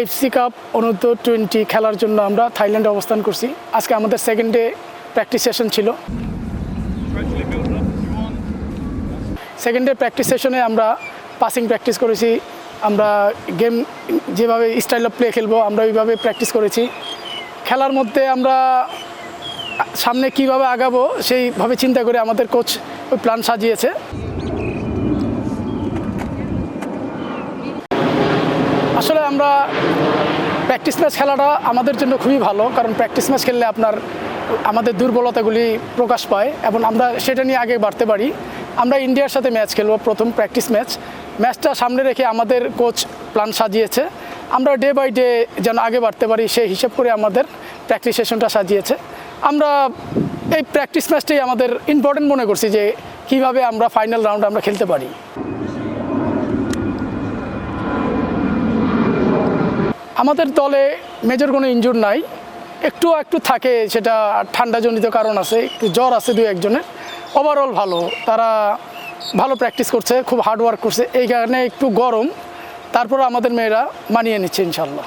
FC cup অনূর্ধ্ব-20 খেলার জন্য আমরা থাইল্যান্ডে অবস্থান করছি। আজকে আমাদের সেকেন্ড ডে প্র্যাকটিস সেশন ছিল। সেকেন্ড ডে প্র্যাকটিস সেশনে আমরা পাসিং প্র্যাকটিস করেছি, আমরা গেম যেভাবে স্টাইল অফ প্লে খেলবো আমরা ওইভাবে প্র্যাকটিস করেছি। খেলার মধ্যে আমরা সামনে কিভাবে আগাবো সেইভাবে চিন্তা করে আমাদের কোচ ওই প্ল্যান সাজিয়েছে। আসলে আমরা প্র্যাকটিস ম্যাচ খেলাটা আমাদের জন্য খুবই ভালো, কারণ প্র্যাকটিস ম্যাচ খেললে আমাদের দুর্বলতাগুলি প্রকাশ পায় এবং আমরা সেটা নিয়ে আগে বাড়তে পারি। আমরা ইন্ডিয়ার সাথে ম্যাচ খেলবো, প্রথম প্র্যাকটিস ম্যাচটা সামনে রেখে আমাদের কোচ প্ল্যান সাজিয়েছে। আমরা ডে বাই ডে যেন আগে বাড়তে পারি সেই হিসাব করে আমাদের প্র্যাকটিস সেশনটা সাজিয়েছে। আমরা এই প্র্যাকটিস ম্যাচটাই আমাদের ইম্পর্টেন্ট মনে করছি যে কীভাবে আমরা ফাইনাল রাউন্ড আমরা খেলতে পারি। আমাদের দলে মেজর কোনো ইনজুর নাই, একটু থাকে, সেটা ঠান্ডাজনিত কারণ আছে, একটু জ্বর আছে দু একজনের। ওভারঅল ভালো, তারা ভালো প্র্যাকটিস করছে, খুব হার্ড ওয়ার্ক করছে, এই কারণে একটু গরম, তারপর আমাদের মেয়েরা মানিয়ে নিচ্ছে ইনশাল্লাহ।